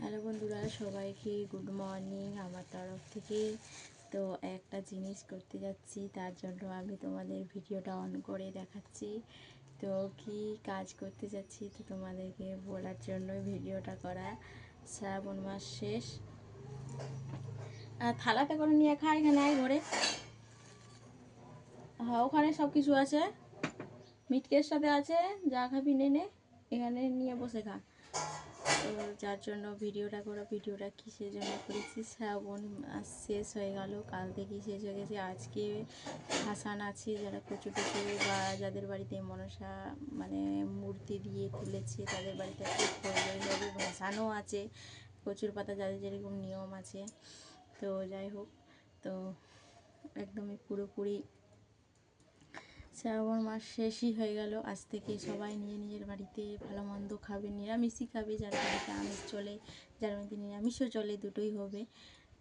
Hello বন্ধুরা, সবাইকে good morning আমার তরফ থেকে। তো একটা জিনিস করতে যাচ্ছি, তার জন্য আমি তোমাদের ভিডিওটা অন করে দেখাচ্ছি। তো কি কাজ করতে যাচ্ছি তো তোমাদেরকে বলার জন্য ভিডিওটা করা। শ্রাবণ মাস শেষ। থালাতে করে নিয়ে খা, এখানে আয় ঘরে। হ্যাঁ, ওখানে সব কিছু আছে, মিটকের সাথে আছে, যা খাবি নে, এখানে নিয়ে বসে খা। তো যার জন্য ভিডিওটা কিসের জন্য করেছি, শ্রাবণ মাস শেষ হয়ে গেল, কাল থেকেই শেষ হয়ে গেছে। আজকে ভাসান আছে, যারা কচু টুকু বা যাদের বাড়িতে মনসা মানে মূর্তি দিয়ে তুলেছে তাদের বাড়িতে হবে, ভাসানও আছে। কচুর পাতা যাদের যেরকম নিয়ম আছে। তো যাই হোক, তো একদমই পুরোপুরি শ্রাবণ মাস শেষই হয়ে গেল। আজ থেকে সবাই নিজের বাড়িতে ভালো মন্দ খাবে, নিরামিষই খাবে। যার বাড়িতে আমিষ চলে, যার বাড়িতে নিরামিষও চলে, দুটোই হবে।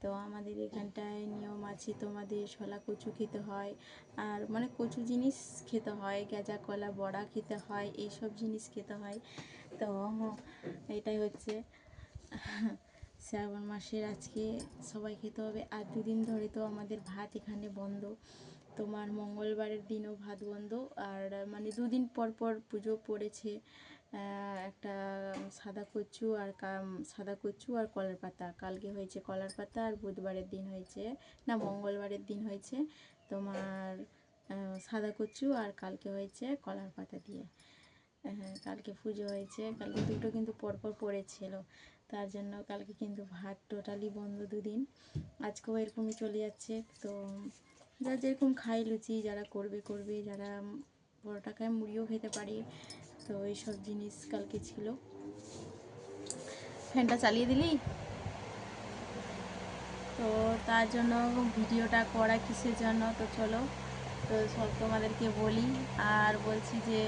তো আমাদের এখানটায় নিয়ম আছে, তোমাদের শলা কচু খেতে হয়, আর মানে কচু জিনিস খেতে হয়, গেজা কলা বড়া খেতে হয়, এইসব জিনিস খেতে হয়। তো এটাই হচ্ছে শ্রাবণ মাসের আজকে সবাই খেতে হবে। আর দুদিন ধরে তো আমাদের ভাত এখানে বন্ধ। তোমার মঙ্গলবারের দিনও ভাত বন্ধ। আর মানে দুদিন পর পর পুজো পড়েছে। একটা সাদা কচু আর কলার পাতা। কালকে হয়েছে কলার পাতা, আর বুধবারের দিন হয়েছে, না মঙ্গলবারের দিন হয়েছে তোমার সাদা কচু, আর কালকে হয়েছে কলার পাতা দিয়ে। হ্যাঁ, কালকে পুজো হয়েছে, কালকে দুটো কিন্তু পরপর পড়েছিল, তার জন্য কালকে কিন্তু ভাত টোটালি বন্ধ দুদিন। আজকেও এরকমই চলে যাচ্ছে। তো যারা যেরকম খায়, লুচি যারা করবে, যারা পরোটা খায়, মুড়িও খেতে পারে। তো এইসব জিনিস কালকে ছিল। ফ্যানটা চালিয়ে দিলি। তো তার জন্য ভিডিওটা করা কিসের জন্য, তো চলো তো সব তোমাদেরকে বলি। আর বলছি যে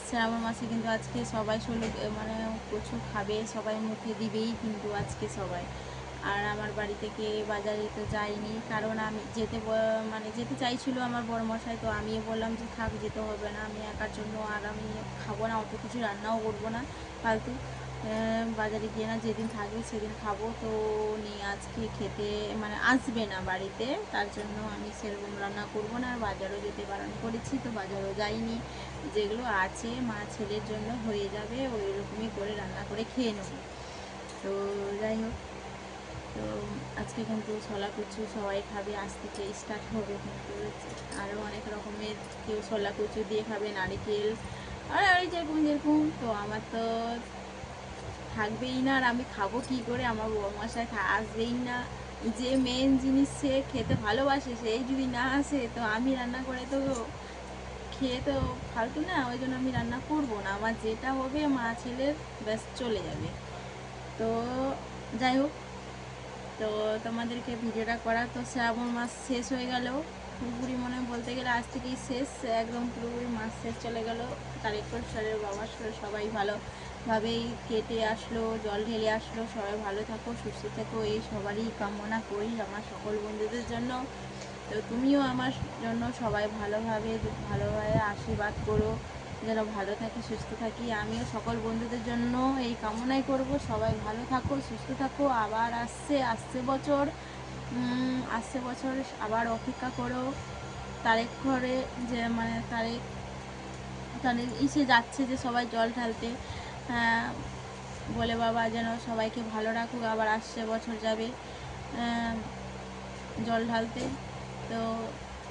শ্রাবণ মাসে কিন্তু আজকে সবাই মানে কচু খাবে, সবাই মুখে দিবেই কিন্তু আজকে সবাই। আর আমার বাড়ি থেকে বাজারে তো যাইনি, কারণ আমি মানে যেতে চাইছিল আমার বড়মশাই। তো আমিও বললাম যে থাক, যেতে হবে না, আমি একার জন্য আর আমি খাবো না, অত কিছু রান্নাও করবো না ফালতু। বাজারে গিয়ে না, যেদিন থাকবে সেদিন খাবো। তো নিয়ে আজকে খেতে মানে আসবে না বাড়িতে, তার জন্য আমি সেরকম রান্না করবো না। আর বাজারও যেতে বারণ করেছি, তো বাজারও যাইনি। যেগুলো আছে মা ছেলের জন্য হয়ে যাবে, ওই রকমই করে রান্না করে খেয়ে নেব। তো যাই হোক, তো আজকে কিন্তু ছোলা কচু সবাই খাবে, আজ থেকে স্টার্ট হবে কিন্তু। আরও অনেক রকমের, কেউ ছোলা কচু দিয়ে খাবে, নারিকেল, আর যেরকম। তো আমার তো থাকবেই না, আর আমি খাবো কি করে? আমার বড়মশাই আসবেই না। যে মেন জিনিস সে খেতে ভালোবাসে, সেই যদি না আসে, তো আমি রান্না করে তো খেয়ে তো ফালতু না। ওই জন্য আমি রান্না করবো না, আমার যেটা হবে মা ছেলের ব্যাস চলে যাবে। তো যাই হোক, তো তোমাদেরকে ভিডিওটা করা। তো শ্রাবণ মাস শেষ হয়ে গেল পুরোপুরি, মনে বলতে গেলে আজ থেকেই শেষ, একদম পুরোপুরি মাস শেষ চলে গেল। কালেক্টর স্যারের বাবা সবাই ভালোভাবেই কেটে আসলো, জল ঢেলে আসলো। সবাই ভালো থাকো, সুস্থ থাকো, এই সবারই কামনা করি আমার সকল বন্ধুদের জন্য। তো তুমিও আমার জন্য সবাই ভালোভাবে আশীর্বাদ করো, যেন ভালো থাকি, সুস্থ থাকি। আমিও সকল বন্ধুদের জন্য এই কামনাই করব, সবাই ভালো থাকো, সুস্থ থাকো। আবার আসছে বছর আবার অপেক্ষা করো। তারেক ঘরে যে মানে তারেক ইসে যাচ্ছে, যে সবাই জল ঢালতে। বলে বাবা যেন সবাইকে ভালো রাখুক, আবার আসছে বছর যাবে জল ঢালতে। তো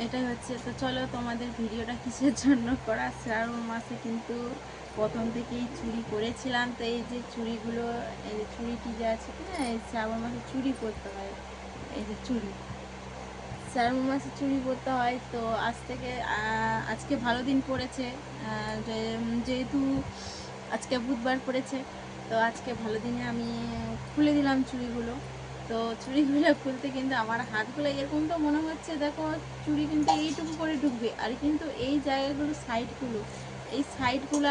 এটাই হচ্ছে। তো চলো, তোমাদের ভিডিওটা কিসের জন্য করা, শ্রাবণ মাসে কিন্তু প্রথম থেকেই চুরি করেছিলাম। তো এই যে চুড়িগুলো, এই যে চুড়িটি যে আছে কিনা, এই শ্রাবণ মাসে চুরি করতে হয়, এই যে চুড়ি শ্রাবণ মাসে চুরি করতে হয়। তো আজকে ভালো দিন পড়েছে, যেহেতু আজকে বুধবার পড়েছে, তো আজকে ভালো দিনে আমি খুলে দিলাম চুড়িগুলো। তো চুড়িগুলো খুলতে কিন্তু আমার হাতগুলো এরকম, তো মনে হচ্ছে দেখো চুড়ি কিন্তু এইটুকু করে ঢুকবে, আর কিন্তু এই জায়গাগুলো সাইডগুলো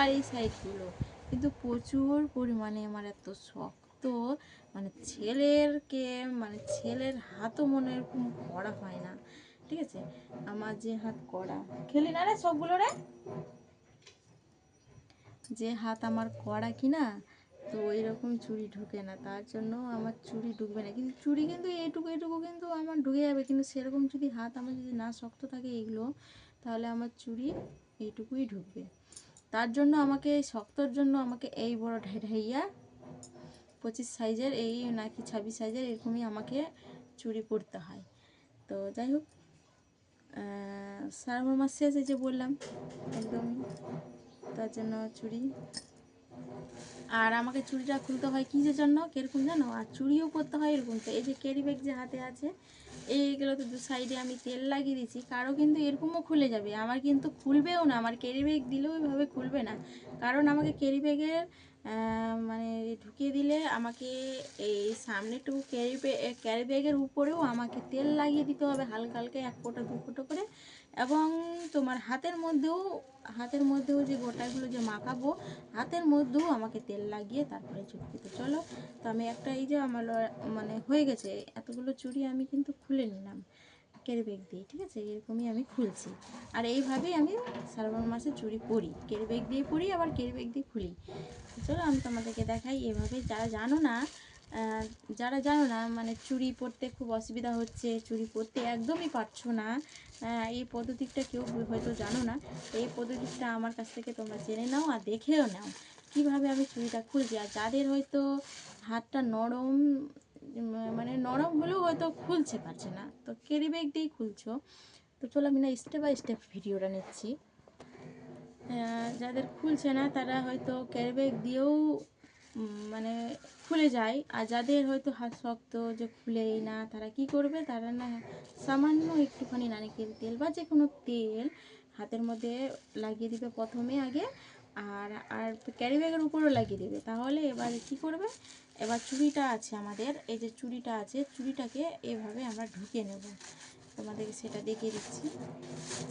আর এই সাইডগুলো কিন্তু প্রচুর পরিমাণে আমার এত শক্ত। মানে ছেলের হাতও মনে এরকম করা হয় না, ঠিক আছে? আমার যে হাত করা, খেলি না রে সবগুলো রে, যে হাত আমার কড়া কিনা, তো ওই রকম চুড়ি ঢুকে না, তার জন্য আমার চুড়ি ঢুকবে না। কিন্তু চুড়ি কিন্তু এটুকু এটুকু কিন্তু আমার ঢুকে যাবে, কিন্তু সেরকম যদি হাত আমার যদি না শক্ত থাকে এইগুলো, তাহলে আমার চুড়ি এইটুকুই ঢুকবে। তার জন্য আমাকে শক্তর জন্য আমাকে এই বড় ঢাইয়া 25 সাইজের এই নাকি 26 সাইজের এরকমই আমাকে চুড়ি পরতে হয়। তো যাই হোক, শ্রাবণ মাস শেষ এই যে বললাম একদমই, তার জন্য চুড়ি। আর আমাকে চুড়িটা খুলতে হয় কিসের জন্য, কিরকম জানো? আর চুড়িও করতে হয় এরকম। তো এই যে ক্যারি ব্যাগ যে হাতে আছে, এইগুলোতে দু সাইডে আমি তেল লাগিয়ে দিয়েছি। কারো কিন্তু এরকমও খুলে যাবে, আমার কিন্তু খুলবেও না। আমার ক্যারি ব্যাগ দিলেও এভাবে খুলবে না, কারণ আমাকে ক্যারি ব্যাগের মানে ঢুকিয়ে দিলে আমাকে এই সামনেটুকু ক্যারি ব্যাগের উপরেও আমাকে তেল লাগিয়ে দিতে হবে হালকা হালকা, 1 ফোঁটা 2 ফোঁটা করে। এবং তোমার হাতের মধ্যেও যে গোটাগুলো যে মাখাবো, হাতের মধ্যেও আমাকে তেল লাগিয়ে তারপরে চুড়ি দিতে। চলো, তো আমি একটা এই যে আমার মানে হয়ে গেছে এতগুলো চুড়ি আমি কিন্তু খুলে নিলাম ক্যারি ব্যাগ দিয়ে, ঠিক আছে? এরকমই আমি খুলছি। আর এইভাবেই আমি শ্রাবণ মাসে চুড়ি পরি, ক্যারি ব্যাগ দিয়ে পরি, আবার ক্যারি ব্যাগ দিয়ে খুলি। চলো আমি তোমাদেরকে দেখাই এভাবে। যারা জানো না মানে চুড়ি পরতে খুব অসুবিধা হচ্ছে, চুড়ি পরতে একদমই পারছো না, এই পদ্ধতিটা কেউ হয়তো জানো না। এই পদ্ধতিটা আমার কাছ থেকে তোমরা জেনে নাও আর দেখেও নাও কিভাবে আমি চুড়িটা খুলছি। আর যাদের হয়তো হাতটা নরম, মানে নরম হলেও হয়তো খুলছে পারছে না, তো ক্যারি ব্যাগ দিয়েই খুলছো। তো চলো আমি না স্টেপ বাই স্টেপ ভিডিওটা নিচ্ছি। যাদের খুলছে না তারা হয়তো ক্যারি ব্যাগ দিয়েও মানে খুলে যায়। আর যাদের হয়তো হাত শক্ত যে খুলেই না, তারা কি করবে, তারা না সামান্য একটুখানি নারকেল তেল বা যে কোনো তেল হাতের মধ্যে লাগিয়ে দিবে প্রথমে আগে, আর আর ক্যারি ব্যাগের উপরেও লাগিয়ে দেবে। তাহলে এবার কি করবে, এবার চুড়িটা আছে আমাদের, এই যে চুড়িটা আছে, চুড়িটাকে এভাবে আমরা ঢুকিয়ে নেব। তোমাদেরকে সেটা দেখিয়ে দিচ্ছি।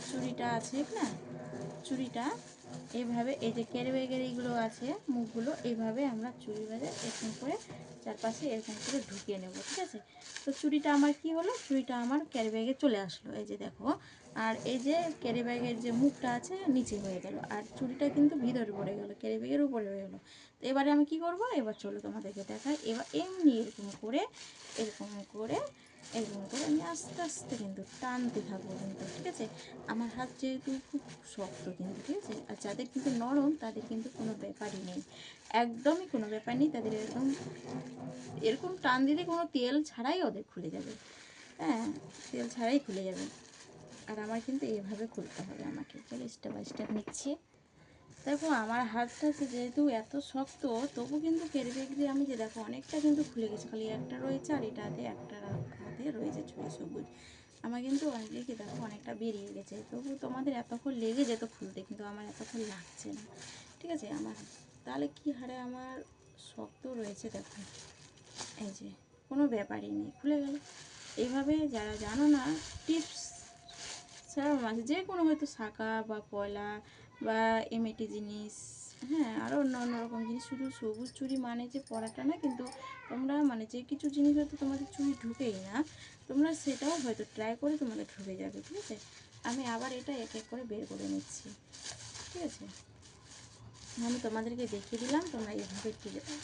চুড়িটা আছে না, চুড়িটা এইভাবে, এই যে ক্যারি ব্যাগের এইগুলো আছে মুখগুলো, এইভাবে আমরা চুড়ি বেঁধে এরকম করে চারপাশে এরকম করে ঢুকিয়ে নেব, ঠিক আছে? তো চুড়িটা আমার কি হলো, চুড়িটা আমার ক্যারি ব্যাগে চলে আসলো, এই যে দেখো। আর এই যে ক্যারি ব্যাগের যে মুখটা আছে নিচে হয়ে গেল, আর চুড়িটা কিন্তু ভিতরে পড়ে গেল, ক্যারি ব্যাগের উপরে হয়ে গেলো। তো এবারে আমি কি করব, এবার চলো তোমাদেরকে দেখাই। এবার এমনি এরকম করে আমি আস্তে আস্তে কিন্তু টানতে থাকবো কিন্তু, ঠিক আছে? আমার হাত যেহেতু খুব শক্ত কিন্তু, ঠিক আছে? আর যাদের কিন্তু নরম তাদের কিন্তু কোনো ব্যাপারই নেই, একদমই কোনো ব্যাপার নেই তাদের। এরকম টান দিলে কোনো তেল ছাড়াই ওদের খুলে যাবে, হ্যাঁ, তেল ছাড়াই খুলে যাবে। আর আমার কিন্তু এইভাবে খুলতে হবে আমাকে। চলো স্টেপ বাই স্টেপ নিচ্ছি। দেখো আমার হাতটা যেহেতু এত শক্ত, তবু কিন্তু ক্যারি ব্যাগ দিয়ে আমি যে দেখো অনেকটা কিন্তু খুলে গেছে, খালি একটা রয়েছে আর এটাতে একটা হাতে রয়েছে চুড়ি সবুজ। আমার কিন্তু অলরেডি দেখো অনেকটা বেরিয়ে গেছে, তবু তোমাদের এতক্ষণ লেগে যেত খুলতে, কিন্তু আমার এতক্ষণ লাগছে না, ঠিক আছে? আমার তাহলে কি হারে আমার শক্ত রয়েছে দেখো, এই যে কোনো ব্যাপারই নেই, খুলে গেল। এইভাবে যারা জানো না টিপস, শ্রাবণ মাসে যে কোনো হয়তো শাঁখা বা পয়লা বা এমএটি জিনিস, হ্যাঁ, আরও অন্য অন্য রকম জিনিস, শুধু সবুজ চুড়ি মানে যে পরাটা না, কিন্তু তোমরা মানে যে কিছু জিনিস হয়তো তোমাদের চুড়ি ঢুকেই না, তোমরা সেটাও হয়তো ট্রাই করে তোমাদের ঢুকে যাবে, ঠিক আছে? আমি আবার এটা এক এক করে বের করে নিচ্ছি, ঠিক আছে? আমি তোমাদেরকে দেখিয়ে দিলাম, তোমরা এভাবে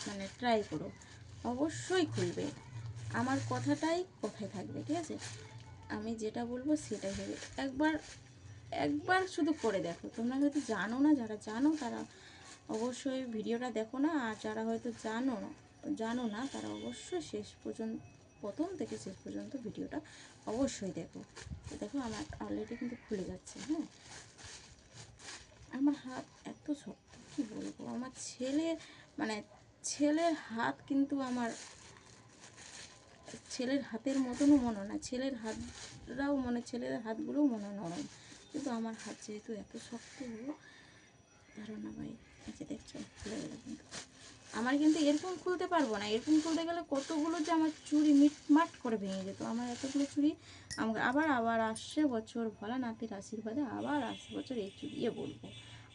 মানে ট্রাই করো, অবশ্যই খুলবে। আমার কথাটাই কথায় থাকবে, ঠিক আছে? আমি যেটা বলবো সেটাই হবে। একবার একবার শুধু করে দেখো। তোমরা হয়তো জানো না, যারা জানো তারা অবশ্যই ভিডিওটা দেখো না, আর যারা হয়তো জানো না তারা অবশ্যই শেষ পর্যন্ত, প্রথম থেকে শেষ পর্যন্ত ভিডিওটা অবশ্যই দেখো। তো দেখো আমার অলরেডি কিন্তু খুলে যাচ্ছে, হ্যাঁ। আমার হাত এত শক্ত কী বলবো, আমার মানে ছেলের হাত কিন্তু আমার ছেলের হাতের মতনও মনে না, ছেলের হাতগুলোও মনে নরম, কিন্তু আমার হাত যেহেতু এত শক্ত, ধারণা ভাই, এই যে দেখছো খুলে গেল। কিন্তু আমার কিন্তু এরকম খুলতে পারবো না, এরকম খুলতে গেলে কতগুলো যে আমার চুড়ি মিটমাট করে ভেঙে যেত। আমার এতগুলো চুড়ি আমাকে আবার আসছে বছর ভোলানাথের আশীর্বাদে আবার আসছে বছর এই চুড়িয়ে বলবো,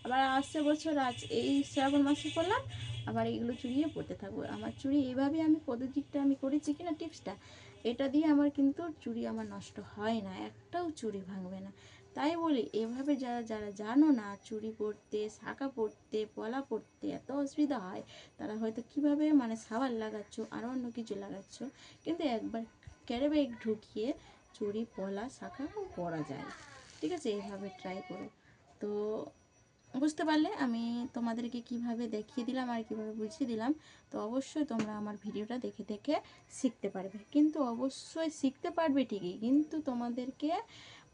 আবার আসছে বছর এই শ্রাবণ মাসে করলাম, আবার এইগুলো চুড়িয়ে পড়তে থাকবো। আমার চুড়ি এইভাবে আমি পদ্ধতিটা আমি করেছি কিনা, টিপসটা এটা দিয়ে আমার কিন্তু চুড়ি আমার নষ্ট হয় না, একটাও চুড়ি ভাঙবে না। তাই বলি এভাবে যারা যারা জানো না চুড়ি পরতে, শাঁখা পরতে, পলা পরতে এত অসুবিধা হয়, তারা হয়তো কিভাবে মানে সাবান লাগাচ্ছ আরও অন্য কিছু লাগাচ্ছ, কিন্তু একবার ক্যারি ব্যাগ ঢুকিয়ে চুড়ি, পলা, শাঁখা পরা যায়। ঠিক আছে, এইভাবে ট্রাই করো। তো বুঝতে পারলে আমি তোমাদেরকে কিভাবে দেখিয়ে দিলাম আর কিভাবে বুঝিয়ে দিলাম। তো অবশ্যই তোমরা আমার ভিডিওটা দেখে দেখে শিখতে পারবে, কিন্তু অবশ্যই শিখতে পারবে ঠিকই, কিন্তু তোমাদেরকে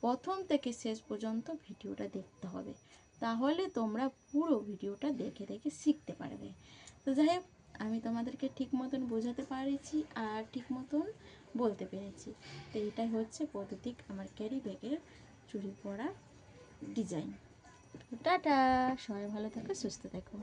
প্রথম থেকে শেষ পর্যন্ত ভিডিওটা দেখতে হবে, তাহলে তোমরা পুরো ভিডিওটা দেখে দেখে শিখতে পারবে। তো যাই হোক, আমি তোমাদেরকে ঠিক মতন বোঝাতে পেরেছি আর ঠিক মতন বলতে পেরেছি। তো এটাই হচ্ছে পদ্ধতি আমার ক্যারি ব্যাগের চুড়ি পরা ডিজাইন। টাটা, সবাই ভালো থাকো, সুস্থ থাকো।